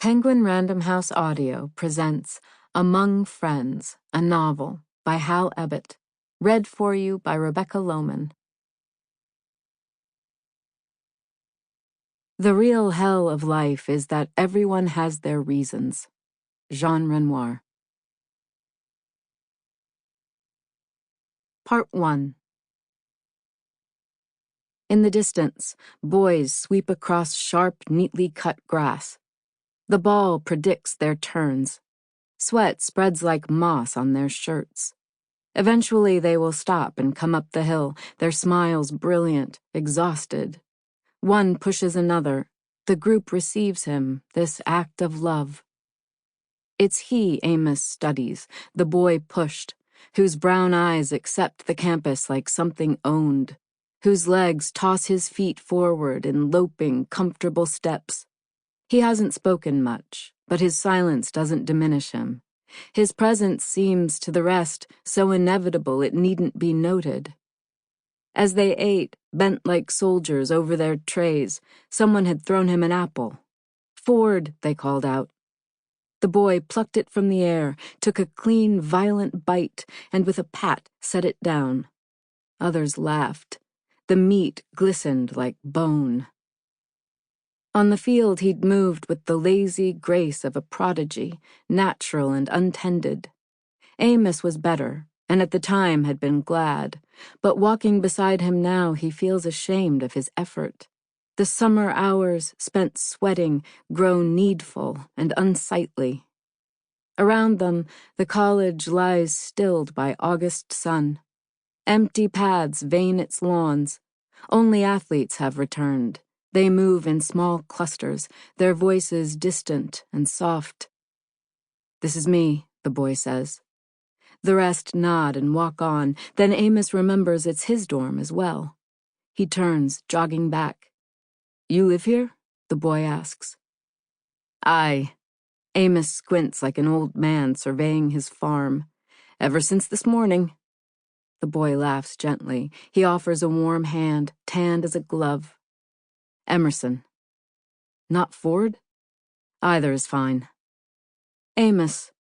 Penguin Random House Audio presents Among Friends, a novel by Hal Ebbott, read for you by Rebecca Lowman. The real hell of life is that everyone has their reasons. Jean Renoir. Part 1. In the distance, boys sweep across sharp, neatly cut grass. The ball predicts their turns. Sweat spreads like moss on their shirts. Eventually they will stop and come up the hill, their smiles brilliant, exhausted. One pushes another. The group receives him, this act of love. It's he Amos studies, the boy pushed, whose brown eyes accept the campus like something owned, whose legs toss his feet forward in loping, comfortable steps. He hasn't spoken much, but his silence doesn't diminish him. His presence seems, to the rest, so inevitable it needn't be noted. As they ate, bent like soldiers over their trays, someone had thrown him an apple. "Ford," they called out. The boy plucked it from the air, took a clean, violent bite, and with a pat set it down. Others laughed. The meat glistened like bone. On the field he'd moved with the lazy grace of a prodigy, natural and untended. Amos was better, and at the time had been glad, but walking beside him now he feels ashamed of his effort. The summer hours spent sweating grow needful and unsightly. Around them, the college lies stilled by August sun. Empty paths vein its lawns. Only athletes have returned. They move in small clusters, their voices distant and soft. "This is me," the boy says. The rest nod and walk on, then Amos remembers it's his dorm as well. He turns, jogging back. "You live here?" the boy asks. "Aye." Amos squints like an old man surveying his farm. "Ever since this morning." The boy laughs gently. He offers a warm hand, tanned as a glove. "Emerson." "Not Ford?" "Either is fine." "Amos."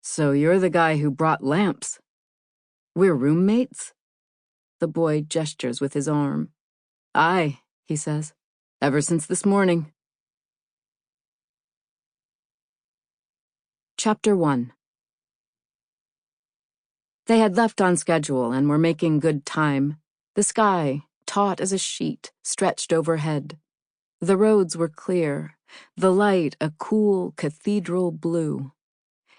"So you're the guy who brought lamps?" "We're roommates?" The boy gestures with his arm. "Aye," he says. "Ever since this morning." Chapter 1. They had left on schedule and were making good time. The sky, taut as a sheet, stretched overhead. The roads were clear, the light a cool cathedral blue.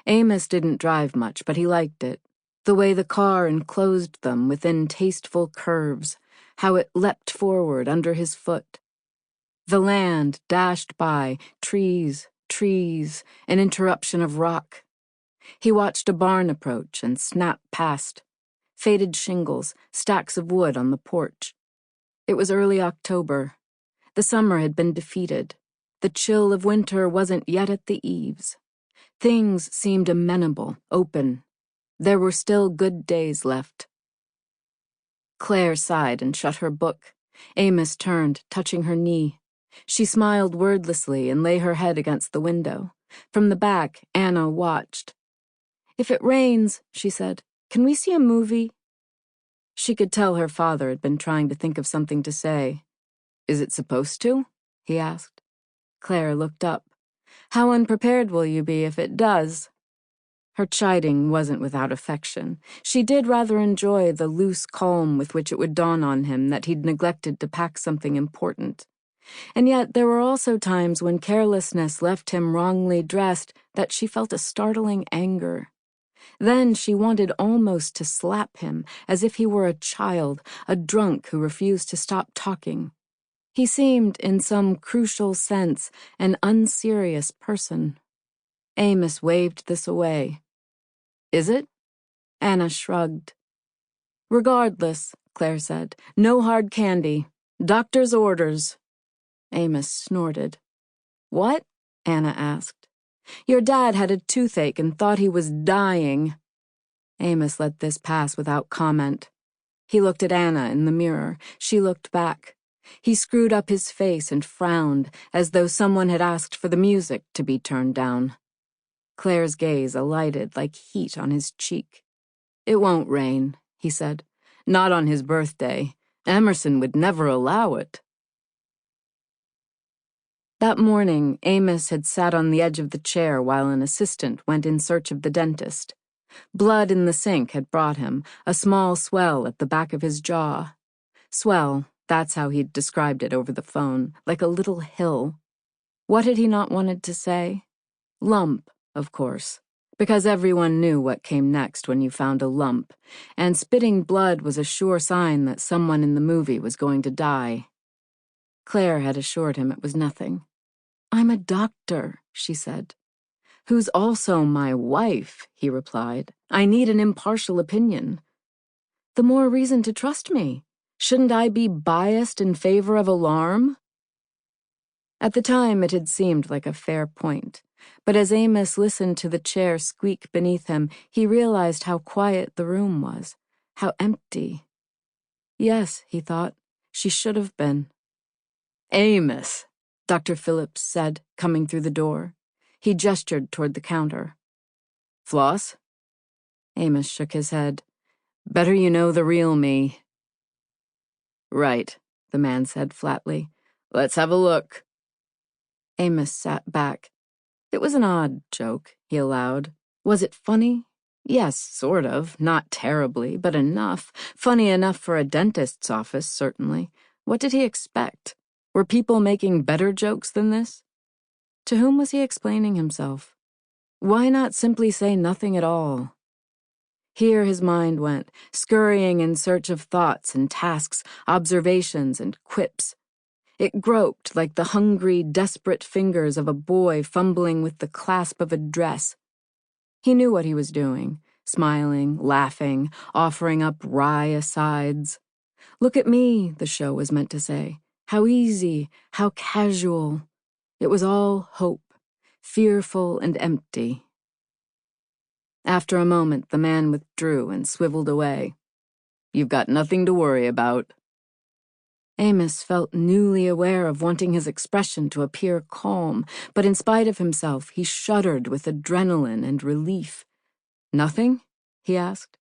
Amos didn't drive much, but he liked it. The way the car enclosed them within tasteful curves, how it leapt forward under his foot. The land dashed by, trees, an interruption of rock. He watched a barn approach and snap past. Faded shingles, stacks of wood on the porch. It was early October. The summer had been defeated. The chill of winter wasn't yet at the eaves. Things seemed amenable, open. There were still good days left. Claire sighed and shut her book. Amos turned, touching her knee. She smiled wordlessly and lay her head against the window. From the back, Anna watched. "If it rains," she said, "can we see a movie?" She could tell her father had been trying to think of something to say. "Is it supposed to?" he asked. Claire looked up. "How unprepared will you be if it does?" Her chiding wasn't without affection. She did rather enjoy the loose calm with which it would dawn on him that he'd neglected to pack something important. And yet there were also times when carelessness left him wrongly dressed that she felt a startling anger. Then she wanted almost to slap him, as if he were a child, a drunk who refused to stop talking. He seemed, in some crucial sense, an unserious person. Amos waved this away. "Is it?" Anna shrugged. "Regardless," Claire said, "no hard candy. Doctor's orders." Amos snorted. "What?" Anna asked. "Your dad had a toothache and thought he was dying." Amos let this pass without comment. He looked at Anna in the mirror. She looked back. He screwed up his face and frowned, as though someone had asked for the music to be turned down. Claire's gaze alighted like heat on his cheek. "It won't rain," he said. "Not on his birthday. Emerson would never allow it." That morning, Amos had sat on the edge of the chair while an assistant went in search of the dentist. Blood in the sink had brought him, a small swell at the back of his jaw. Swell, that's how he'd described it over the phone, like a little hill. What had he not wanted to say? Lump, of course, because everyone knew what came next when you found a lump, and spitting blood was a sure sign that someone in the movie was going to die. Claire had assured him it was nothing. "I'm a doctor," she said. "Who's also my wife," he replied. "I need an impartial opinion." "The more reason to trust me. Shouldn't I be biased in favor of alarm?" At the time, it had seemed like a fair point, but as Amos listened to the chair squeak beneath him, he realized how quiet the room was, how empty. Yes, he thought, she should have been. "Amos," Dr. Phillips said, coming through the door. He gestured toward the counter. "Floss?" Amos shook his head. "Better you know the real me." "Right," the man said flatly. "Let's have a look." Amos sat back. It was an odd joke, he allowed. Was it funny? Yes, sort of. Not terribly, but enough. Funny enough for a dentist's office, certainly. What did he expect? Were people making better jokes than this? To whom was he explaining himself? Why not simply say nothing at all? Here his mind went, scurrying in search of thoughts and tasks, observations and quips. It groped like the hungry, desperate fingers of a boy fumbling with the clasp of a dress. He knew what he was doing, smiling, laughing, offering up wry asides. "Look at me," the show was meant to say. "How easy, how casual." It was all hope, fearful and empty. After a moment, the man withdrew and swiveled away. "You've got nothing to worry about." Amos felt newly aware of wanting his expression to appear calm, but in spite of himself, he shuddered with adrenaline and relief. "Nothing?" he asked.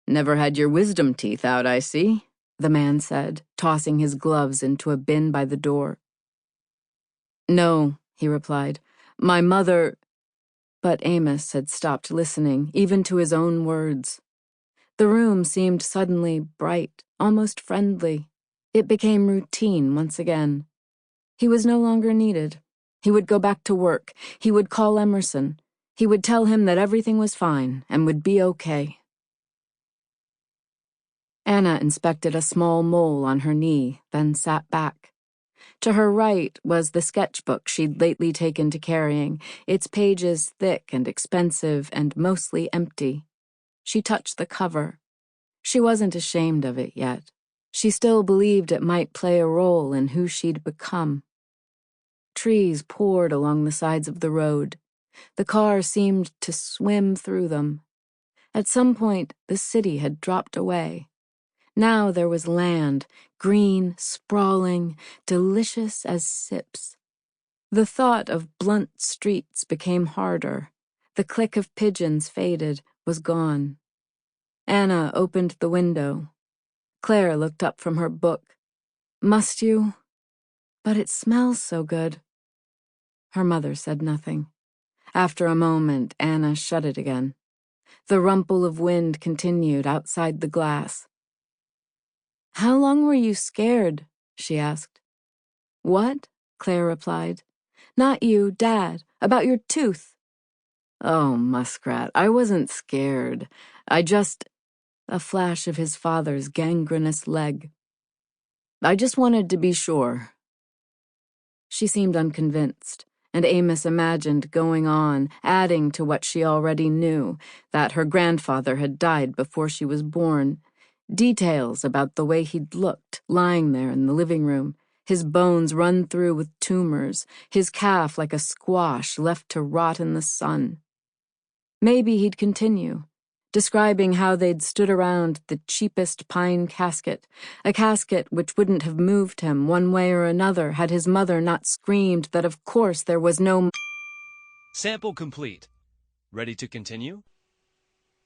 "Never had your wisdom teeth out, I see," the man said, tossing his gloves into a bin by the door. "No," he replied. "My mother—" But Amos had stopped listening, even to his own words. The room seemed suddenly bright, almost friendly. It became routine once again. He was no longer needed. He would go back to work. He would call Emerson. He would tell him that everything was fine and would be okay. Anna inspected a small mole on her knee, then sat back. To her right was the sketchbook she'd lately taken to carrying, its pages thick and expensive and mostly empty. She touched the cover. She wasn't ashamed of it yet. She still believed it might play a role in who she'd become. Trees poured along the sides of the road. The car seemed to swim through them. At some point, the city had dropped away. Now there was land, green, sprawling, delicious as sips. The thought of blunt streets became harder. The click of pigeons faded, was gone. Anna opened the window. Claire looked up from her book. "Must you? But it smells so good." Her mother said nothing. After a moment, Anna shut it again. The rumble of wind continued outside the glass. "How long were you scared?" she asked. "What?" Claire replied. "Not you, Dad. About your tooth." "Oh, Muskrat, I wasn't scared. I just—" A flash of his father's gangrenous leg. "I just wanted to be sure." She seemed unconvinced, and Amos imagined going on, adding to what she already knew, that her grandfather had died before she was born. Details about the way he'd looked, lying there in the living room, his bones run through with tumors, his calf like a squash left to rot in the sun. Maybe he'd continue. describing how they'd stood around the cheapest pine casket, a casket which wouldn't have moved him one way or another had his mother not screamed that of course there was no... Sample complete. Ready to continue?